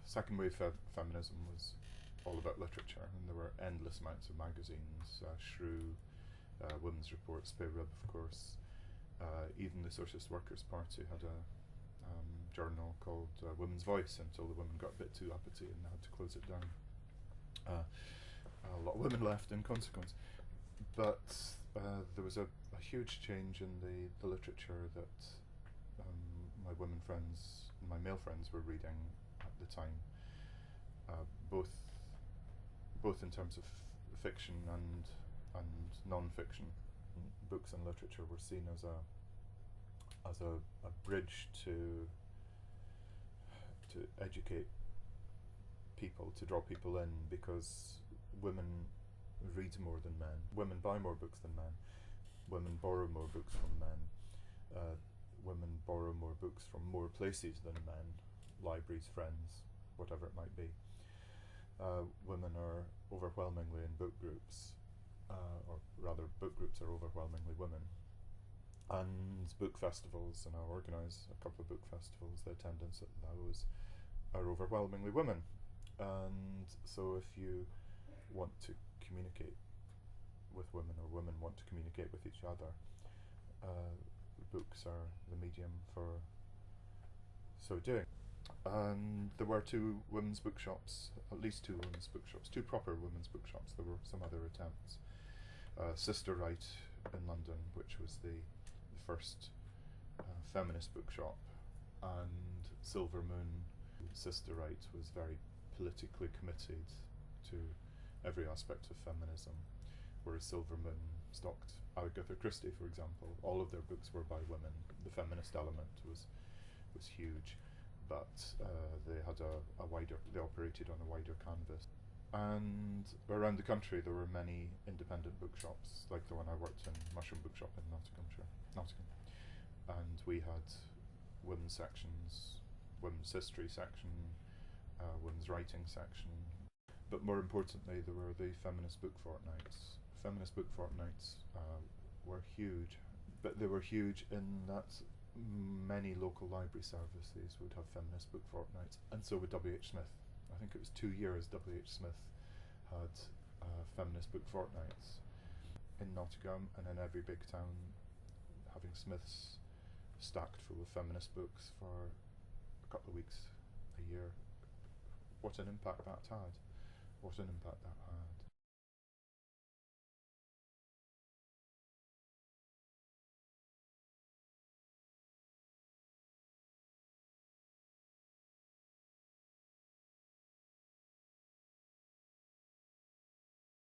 second wave feminism was all about literature, and there were endless amounts of magazines, Shrew, Women's Report, Spey-Rib, of course. Even the Socialist Workers' Party had a journal called Women's Voice until the women got a bit too uppity and they had to close it down. A lot of women left in consequence. But there was a huge change in the literature that my women friends and my male friends were reading at the time, both in terms of fiction and non-fiction. Books and literature were seen as a bridge to educate people, to draw people in, because women read more than men. Women buy more books than men. Women borrow more books from men. Women borrow more books from more places than men, libraries, friends, whatever it might be. Women are overwhelmingly in book groups, or rather book groups are overwhelmingly women. And book festivals, and I organise a couple of book festivals, the attendance at those are overwhelmingly women. And so if you want to communicate with women, or women want to communicate with each other, books are the medium for so doing. And there were two women's bookshops, at least two women's bookshops, two proper women's bookshops. There were some other attempts. Sister Right in London, which was the first feminist bookshop, and Silver Moon. Sister Right was very politically committed to every aspect of feminism, whereas Silver Moon stocked Agatha Christie, for example. All of their books were by women. The feminist element was huge, but they operated on a wider canvas. And around the country there were many independent bookshops, like the one I worked in, Mushroom Bookshop in Nottingham. And we had women's sections, women's history section, women's writing section. But more importantly, there were the feminist book fortnights. Feminist book fortnights were huge, but they were huge in that many local library services would have feminist book fortnights, and so would W.H. Smith. I think it was 2 years W.H. Smith had feminist book fortnights in Nottingham, and in every big town, having Smiths stacked full of feminist books for a couple of weeks a year. What an impact that had. What an impact that had.